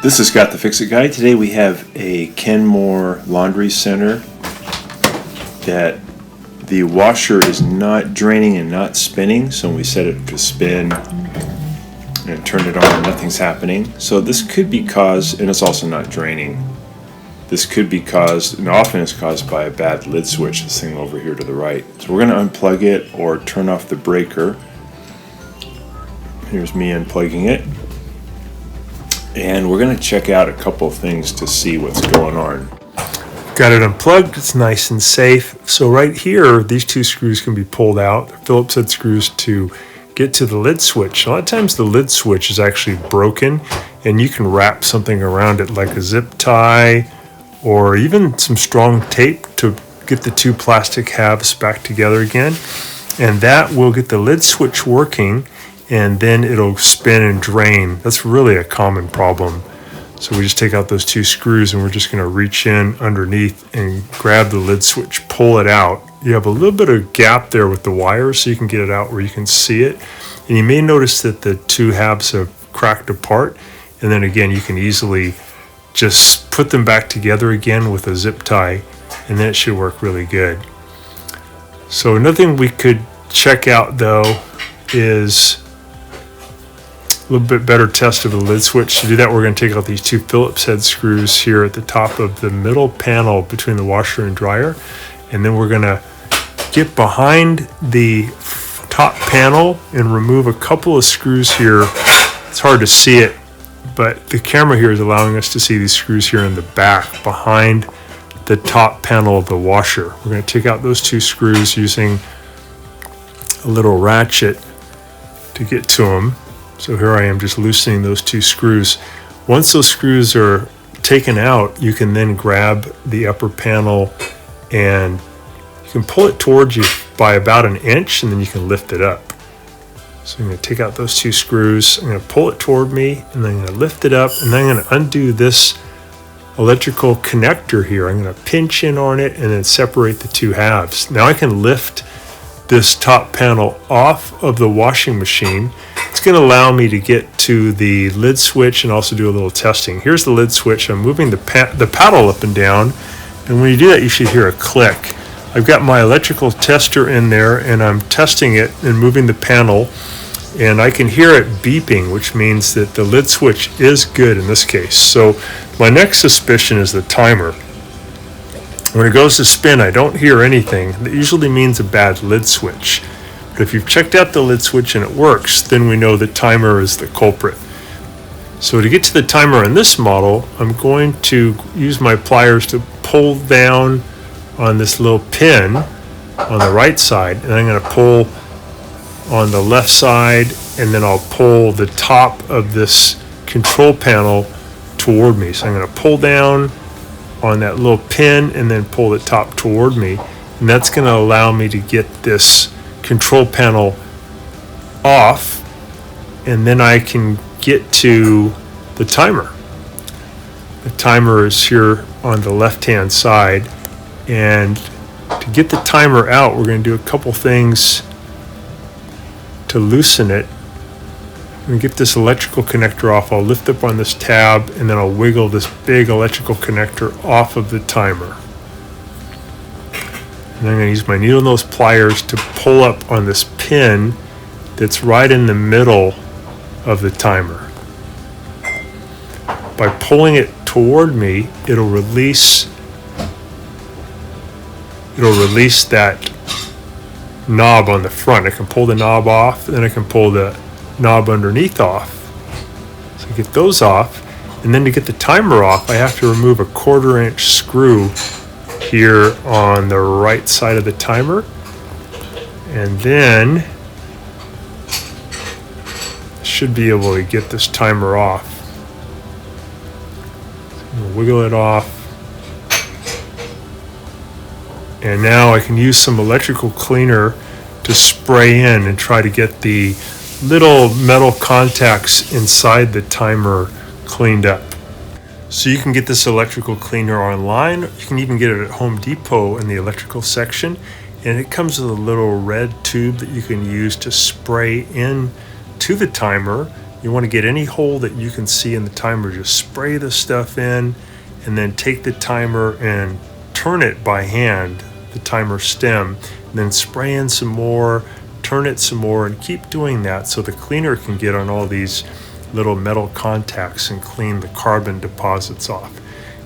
This is Scott the Fix-It Guy. Today we have a Kenmore laundry center that the washer is not draining and not spinning, so when we set it to spin and turn it on, nothing's happening. So this could be caused, and it's also not draining. This could be caused, and often is caused by a bad lid switch, this thing over here to the right. So we're going to unplug it or turn off the breaker. Here's me unplugging it. And we're going to check out a couple of things to see what's going on. Got it unplugged, it's nice and safe. So right here, these two screws can be pulled out. They're Phillips head screws to get to the lid switch. A lot of times the lid switch is actually broken and you can wrap something around it like a zip tie or even some strong tape to get the two plastic halves back together again. And that will get the lid switch working, and then it'll spin and drain. That's really a common problem. So we just take out those two screws and we're just going to reach in underneath and grab the lid switch, pull it out. You have a little bit of gap there with the wires so you can get it out where you can see it. And you may notice that the two halves have cracked apart. And then again, you can easily just put them back together again with a zip tie, and then it should work really good. So another thing we could check out though is a little bit better test of the lid switch. To do that, we're going to take out these two Phillips head screws here at the top of the middle panel between the washer and dryer. And then we're going to get behind the top panel and remove a couple of screws here. It's hard to see it, but the camera here is allowing us to see these screws here in the back behind the top panel of the washer. We're going to take out those two screws using a little ratchet to get to them. So here I am just loosening those two screws. Once those screws are taken out, you can then grab the upper panel and you can pull it towards you by about an inch, and then you can lift it up. So I'm going to take out those two screws, I'm going to pull it toward me, and then I'm going to lift it up, and then I'm going to undo this electrical connector here. I'm going to pinch in on it and then separate the two halves. Now I can lift this top panel off of the washing machine. It's going to allow me to get to the lid switch and also do a little testing. Here's the lid switch. I'm moving the paddle up and down, and when you do that, you should hear a click. I've got my electrical tester in there, and I'm testing it and moving the panel, and I can hear it beeping, which means that the lid switch is good in this case. So my next suspicion is the timer. When it goes to spin, I don't hear anything. That usually means a bad lid switch. But if you've checked out the lid switch and it works, then we know the timer is the culprit. So to get to the timer in this model, I'm going to use my pliers to pull down on this little pin on the right side, and I'm going to pull on the left side, and then I'll pull the top of this control panel toward me. So I'm going to pull down on that little pin and then pull the top toward me, and that's going to allow me to get this control panel off, and then I can get to the timer. The timer is here on the left hand side, and to get the timer out, we're going to do a couple things to loosen it. I'm going to get this electrical connector off. I'll lift up on this tab, and then I'll wiggle this big electrical connector off of the timer. And I'm going to use my needle nose pliers to pull up on this pin that's right in the middle of the timer. By pulling it toward me, it'll release that knob on the front. I can pull the knob off, and then I can pull the knob underneath off. So get those off, and then to get the timer off, I have to remove a 1/4 inch screw here on the right side of the timer, and then should be able to get this timer off. So wiggle it off, and now I can use some electrical cleaner to spray in and try to get the little metal contacts inside the timer cleaned up. So you can get this electrical cleaner online. You can even get it at Home Depot in the electrical section, and it comes with a little red tube that you can use to spray in to the timer You want to get any hole that you can see in the timer, just spray the stuff in, and then take the timer and turn it by hand, the timer stem, and then spray in some more, turn it some more, and keep doing that so the cleaner can get on all these little metal contacts and clean the carbon deposits off.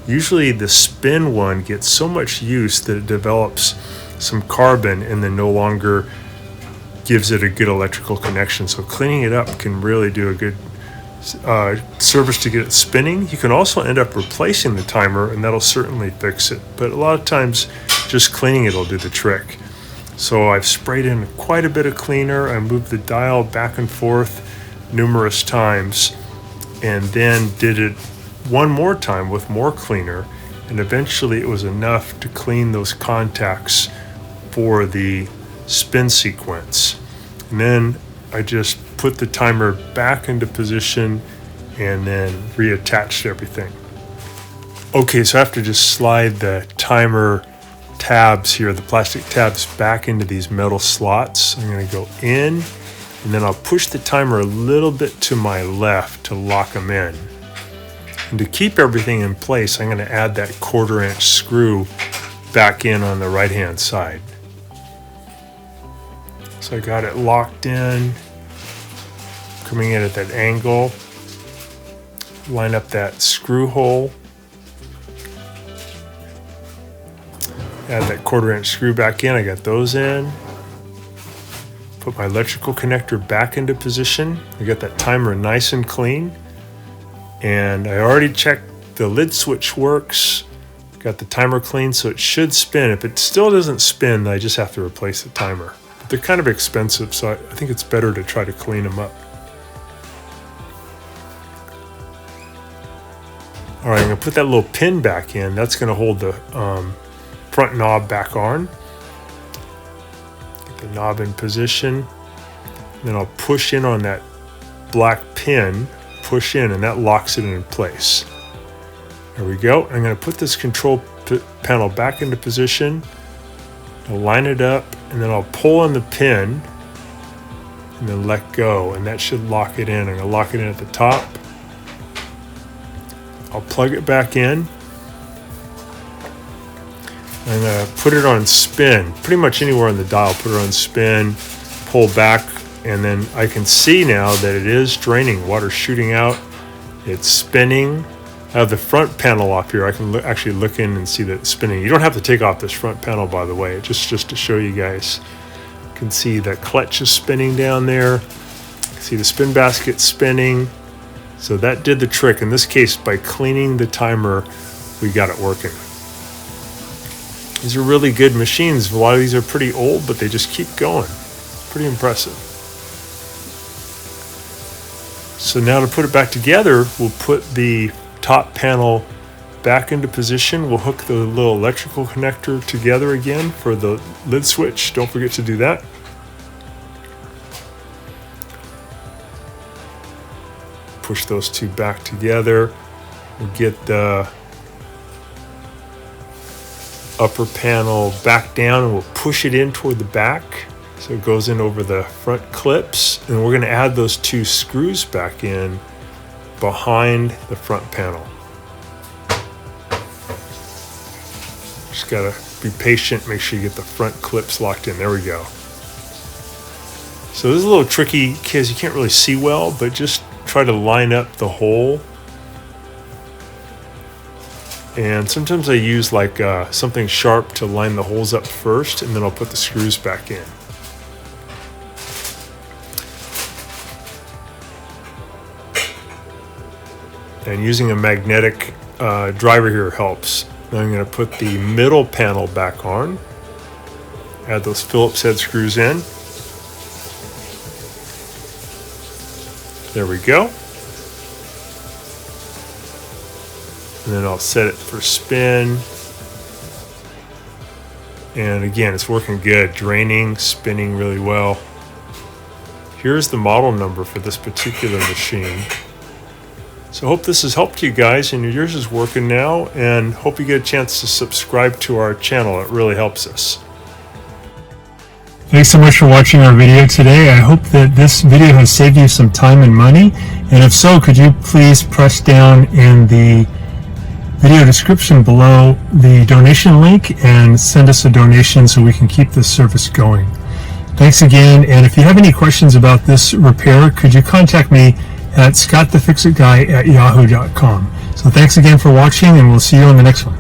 Usually the spin one gets so much use that it develops some carbon and then no longer gives it a good electrical connection. So cleaning it up can really do a good service to get it spinning. You can also end up replacing the timer, and that'll certainly fix it. But a lot of times just cleaning it will do the trick. So I've sprayed in quite a bit of cleaner. I moved the dial back and forth numerous times and then did it one more time with more cleaner, and eventually it was enough to clean those contacts for the spin sequence. And then I just put the timer back into position and then reattached everything. Okay, so I have to just slide the timer tabs here, the plastic tabs, back into these metal slots. I'm going to go in, and then I'll push the timer a little bit to my left to lock them in. And to keep everything in place, I'm going to add that 1/4 inch screw back in on the right hand side. So I got it locked in, coming in at that angle, line up that screw hole, add that 1/4 inch screw back in. I got those in. Put my electrical connector back into position. I got that timer nice and clean. And I already checked the lid switch works. Got the timer clean, so it should spin. If it still doesn't spin, I just have to replace the timer. But they're kind of expensive, so I think it's better to try to clean them up. All right, I'm gonna put that little pin back in. That's gonna hold the front knob back on. Get the knob in position. Then I'll push in on that black pin, push in, and that locks it in place. There we go. I'm going to put this control panel back into position. I'll line it up, and then I'll pull on the pin and then let go, and that should lock it in. I'm going to lock it in at the top. I'll plug it back in. I'm going to put it on spin, pretty much anywhere on the dial. Put it on spin, pull back, and then I can see now that it is draining. Water's shooting out. It's spinning. I have the front panel off here. I can actually look in and see that it's spinning. You don't have to take off this front panel, by the way, just to show you guys. You can see the clutch is spinning down there. See the spin basket spinning. So that did the trick. In this case, by cleaning the timer, we got it working. These are really good machines. A lot of these are pretty old, but they just keep going. Pretty impressive. So now to put it back together, we'll put the top panel back into position. We'll hook the little electrical connector together again for the lid switch. Don't forget to do that. Push those two back together. We'll get the upper panel back down, and we'll push it in toward the back so it goes in over the front clips. And we're going to add those two screws back in behind the front panel. Just gotta be patient, make sure you get the front clips locked in. There we go. So this is a little tricky because you can't really see well, but just try to line up the hole. And sometimes I use like something sharp to line the holes up first, and then I'll put the screws back in. And using a magnetic driver here helps. Now I'm going to put the middle panel back on. Add those Phillips head screws in. There we go. And then I'll set it for spin. And again, it's working good. Draining, spinning really well. Here's the model number for this particular machine. So I hope this has helped you guys, and yours is working now, and hope you get a chance to subscribe to our channel. It really helps us. Thanks so much for watching our video today. I hope that this video has saved you some time and money. And if so, could you please press down in the video description below the donation link and send us a donation so we can keep this service going. Thanks again. And if you have any questions about this repair, could you contact me at scottthefixitguy@yahoo.com. So thanks again for watching, and we'll see you on the next one.